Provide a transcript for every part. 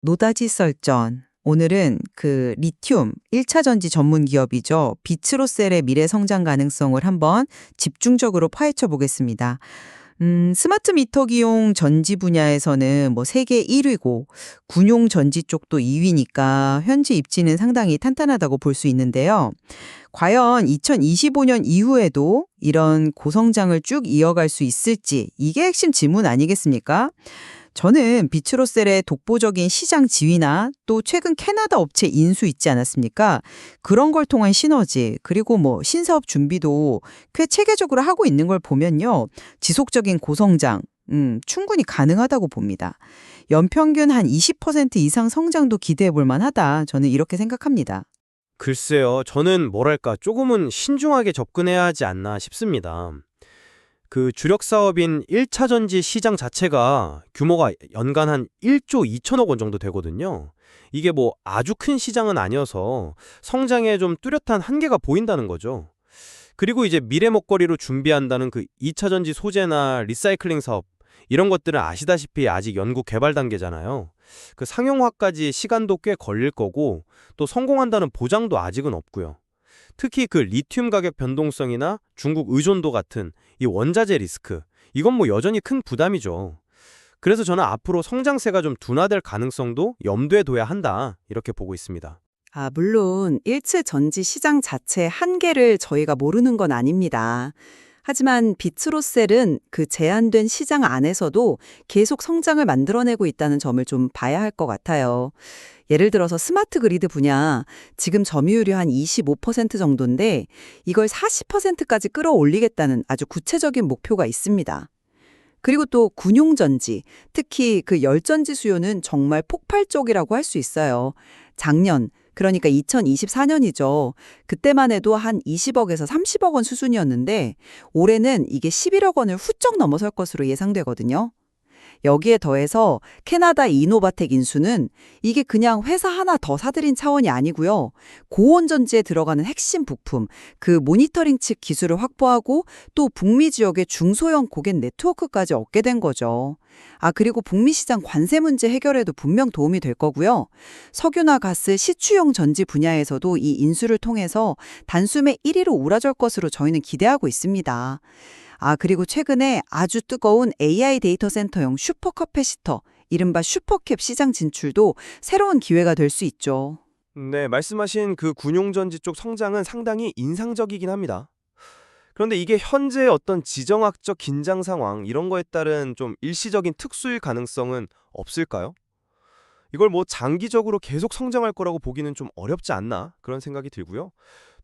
노다지 썰전. 오늘은 그 리튬 1차 전지 전문 기업이죠. 비츠로셀의 미래 성장 가능성을 한번 집중적으로 파헤쳐 보겠습니다. 스마트 미터 기용 전지 분야에서는 뭐 세계 1위고 군용 전지 쪽도 2위니까 현지 입지는 상당히 탄탄하다고 볼 수 있는데요. 과연 2025년 이후에도 이런 고성장을 쭉 이어갈 수 있을지 이게 핵심 질문 아니겠습니까? 저는 비츠로셀의 독보적인 시장 지위나 또 최근 캐나다 업체 인수 있지 않았습니까? 그런 걸 통한 시너지, 그리고 뭐 신사업 준비도 꽤 체계적으로 하고 있는 걸 보면요. 지속적인 고성장, 충분히 가능하다고 봅니다. 연평균 한 20% 이상 성장도 기대해 볼 만하다. 저는 이렇게 생각합니다. 글쎄요, 저는 뭐랄까 조금은 신중하게 접근해야 하지 않나 싶습니다. 그 주력 사업인 1차 전지 시장 자체가 규모가 연간 한 1조 2천억 원 정도 되거든요. 이게 뭐 아주 큰 시장은 아니어서 성장에 좀 뚜렷한 한계가 보인다는 거죠. 그리고 이제 미래 먹거리로 준비한다는 그 2차 전지 소재나 리사이클링 사업, 이런 것들은 아시다시피 아직 연구 개발 단계잖아요. 그 상용화까지 시간도 꽤 걸릴 거고 또 성공한다는 보장도 아직은 없고요. 특히 그 리튬 가격 변동성이나 중국 의존도 같은 이 원자재 리스크, 이건 뭐 여전히 큰 부담이죠. 그래서 저는 앞으로 성장세가 좀 둔화될 가능성도 염두에 둬야 한다, 이렇게 보고 있습니다. 물론 일체 전지 시장 자체의 한계를 저희가 모르는 건 아닙니다. 하지만 비츠로셀은 그 제한된 시장 안에서도 계속 성장을 만들어내고 있다는 점을 좀 봐야 할 것 같아요. 예를 들어서 스마트 그리드 분야, 지금 점유율이 한 25% 정도인데 이걸 40%까지 끌어올리겠다는 아주 구체적인 목표가 있습니다. 그리고 또 군용전지, 특히 그 열전지 수요는 정말 폭발적이라고 할 수 있어요. 작년, 그러니까 2024년이죠. 그때만 해도 한 20억에서 30억 원 수준이었는데 올해는 이게 11억 원을 훌쩍 넘어설 것으로 예상되거든요. 여기에 더해서 캐나다 이노바텍 인수는 이게 그냥 회사 하나 더 사들인 차원이 아니고요. 고온전지에 들어가는 핵심 부품, 그 모니터링 칩 기술을 확보하고 또 북미 지역의 중소형 고객 네트워크까지 얻게 된 거죠. 그리고 북미 시장 관세 문제 해결에도 분명 도움이 될 거고요. 석유나 가스, 시추용 전지 분야에서도 이 인수를 통해서 단숨에 1위로 우라질 것으로 저희는 기대하고 있습니다. 그리고 최근에 아주 뜨거운 AI 데이터 센터용 슈퍼커패시터, 이른바 슈퍼캡 시장 진출도 새로운 기회가 될 수 있죠. 네, 말씀하신 그 군용전지 쪽 성장은 상당히 인상적이긴 합니다. 그런데 이게 현재의 어떤 지정학적 긴장 상황, 이런 거에 따른 좀 일시적인 특수일 가능성은 없을까요? 이걸 뭐 장기적으로 계속 성장할 거라고 보기는 좀 어렵지 않나, 그런 생각이 들고요.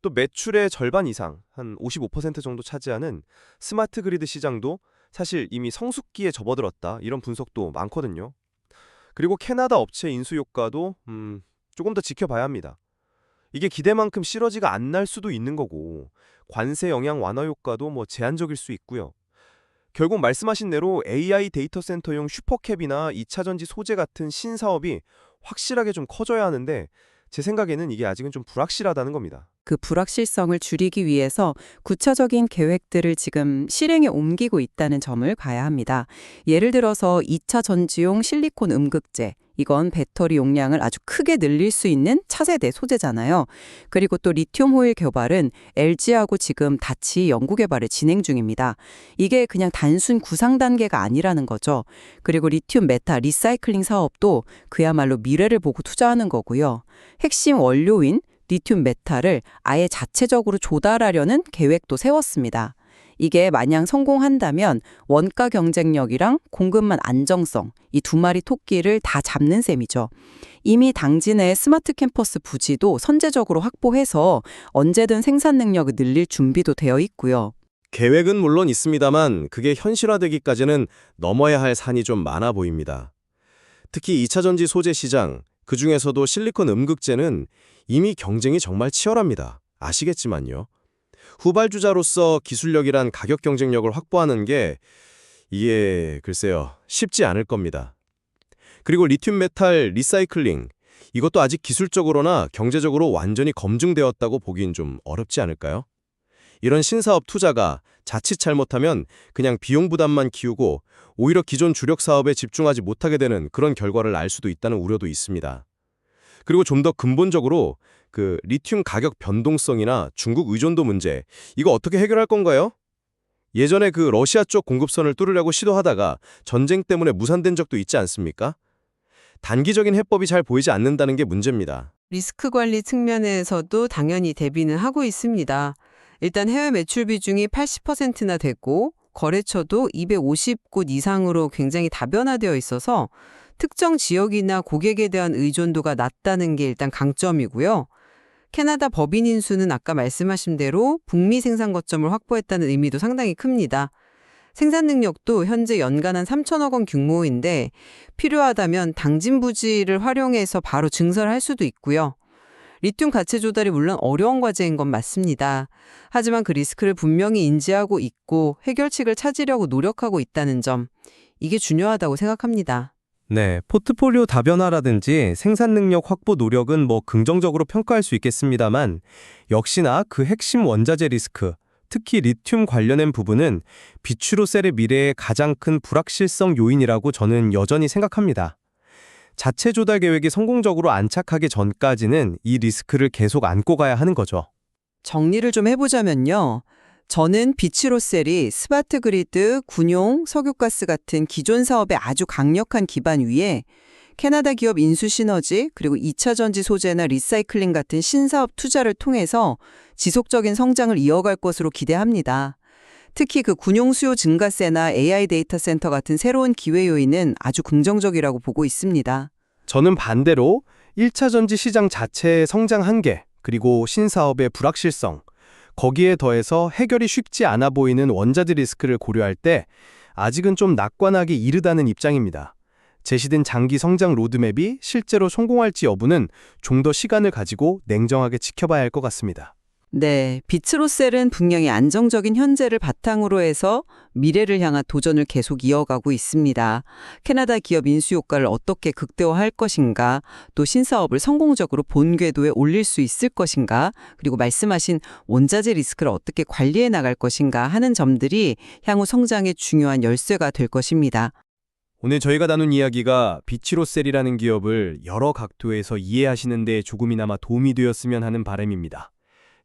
또 매출의 절반 이상, 한 55% 정도 차지하는 스마트 그리드 시장도 사실 이미 성숙기에 접어들었다, 이런 분석도 많거든요. 그리고 캐나다 업체 인수 효과도 조금 더 지켜봐야 합니다. 이게 기대만큼 시너지가 안 날 수도 있는 거고, 관세 영향 완화 효과도 뭐 제한적일 수 있고요. 결국 말씀하신 대로 AI 데이터 센터용 슈퍼캡이나 2차 전지 소재 같은 신사업이 확실하게 좀 커져야 하는데, 제 생각에는 이게 아직은 좀 불확실하다는 겁니다. 그 불확실성을 줄이기 위해서 구체적인 계획들을 지금 실행에 옮기고 있다는 점을 봐야 합니다. 예를 들어서 2차 전지용 실리콘 음극재, 이건 배터리 용량을 아주 크게 늘릴 수 있는 차세대 소재잖아요. 그리고 또 리튬 호일 개발은 LG하고 지금 같이 연구 개발을 진행 중입니다. 이게 그냥 단순 구상 단계가 아니라는 거죠. 그리고 리튬 메탈 리사이클링 사업도 그야말로 미래를 보고 투자하는 거고요. 핵심 원료인 리튬 메탈을 아예 자체적으로 조달하려는 계획도 세웠습니다. 이게 마냥 성공한다면 원가 경쟁력이랑 공급망 안정성, 이 두 마리 토끼를 다 잡는 셈이죠. 이미 당진의 스마트 캠퍼스 부지도 선제적으로 확보해서 언제든 생산 능력을 늘릴 준비도 되어 있고요. 계획은 물론 있습니다만 그게 현실화되기까지는 넘어야 할 산이 좀 많아 보입니다. 특히 2차 전지 소재 시장, 그중에서도 실리콘 음극재는 이미 경쟁이 정말 치열합니다. 아시겠지만요. 후발주자로서 기술력이란 가격 경쟁력을 확보하는 게 이게 글쎄요, 쉽지 않을 겁니다. 그리고 리튬 메탈 리사이클링, 이것도 아직 기술적으로나 경제적으로 완전히 검증되었다고 보긴 좀 어렵지 않을까요? 이런 신사업 투자가 자칫 잘못하면 그냥 비용 부담만 키우고 오히려 기존 주력 사업에 집중하지 못하게 되는 그런 결과를 알 수도 있다는 우려도 있습니다. 그리고 좀 더 근본적으로 그 리튬 가격 변동성이나 중국 의존도 문제, 이거 어떻게 해결할 건가요? 예전에 그 러시아 쪽 공급선을 뚫으려고 시도하다가 전쟁 때문에 무산된 적도 있지 않습니까? 단기적인 해법이 잘 보이지 않는다는 게 문제입니다. 리스크 관리 측면에서도 당연히 대비는 하고 있습니다. 일단 해외 매출 비중이 80%나 되고 거래처도 250곳 이상으로 굉장히 다변화되어 있어서 특정 지역이나 고객에 대한 의존도가 낮다는 게 일단 강점이고요. 캐나다 법인 인수는 아까 말씀하신 대로 북미 생산 거점을 확보했다는 의미도 상당히 큽니다. 생산 능력도 현재 연간 한 3천억 원 규모인데 필요하다면 당진 부지를 활용해서 바로 증설할 수도 있고요. 리튬 가치 조달이 물론 어려운 과제인 건 맞습니다. 하지만 그 리스크를 분명히 인지하고 있고 해결책을 찾으려고 노력하고 있다는 점, 이게 중요하다고 생각합니다. 네, 포트폴리오 다변화라든지 생산 능력 확보 노력은 긍정적으로 평가할 수 있겠습니다만 역시나 그 핵심 원자재 리스크, 특히 리튬 관련된 부분은 비추로셀의 미래의 가장 큰 불확실성 요인이라고 저는 여전히 생각합니다. 자체 조달 계획이 성공적으로 안착하기 전까지는 이 리스크를 계속 안고 가야 하는 거죠. 정리를 좀 해보자면요. 저는 비츠로셀이 스마트 그리드, 군용, 석유가스 같은 기존 사업의 아주 강력한 기반 위에 캐나다 기업 인수 시너지, 그리고 2차 전지 소재나 리사이클링 같은 신사업 투자를 통해서 지속적인 성장을 이어갈 것으로 기대합니다. 특히 그 군용 수요 증가세나 AI 데이터 센터 같은 새로운 기회 요인은 아주 긍정적이라고 보고 있습니다. 저는 반대로 1차 전지 시장 자체의 성장 한계, 그리고 신사업의 불확실성, 거기에 더해서 해결이 쉽지 않아 보이는 원자재 리스크를 고려할 때 아직은 좀 낙관하기 이르다는 입장입니다. 제시된 장기 성장 로드맵이 실제로 성공할지 여부는 좀 더 시간을 가지고 냉정하게 지켜봐야 할 것 같습니다. 네, 비츠로셀은 분명히 안정적인 현재를 바탕으로 해서 미래를 향한 도전을 계속 이어가고 있습니다. 캐나다 기업 인수 효과를 어떻게 극대화할 것인가, 또 신사업을 성공적으로 본 궤도에 올릴 수 있을 것인가, 그리고 말씀하신 원자재 리스크를 어떻게 관리해 나갈 것인가 하는 점들이 향후 성장의 중요한 열쇠가 될 것입니다. 오늘 저희가 나눈 이야기가 비츠로셀이라는 기업을 여러 각도에서 이해하시는 데 조금이나마 도움이 되었으면 하는 바람입니다.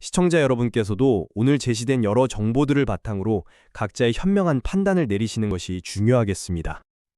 시청자 여러분께서도 오늘 제시된 여러 정보들을 바탕으로 각자의 현명한 판단을 내리시는 것이 중요하겠습니다.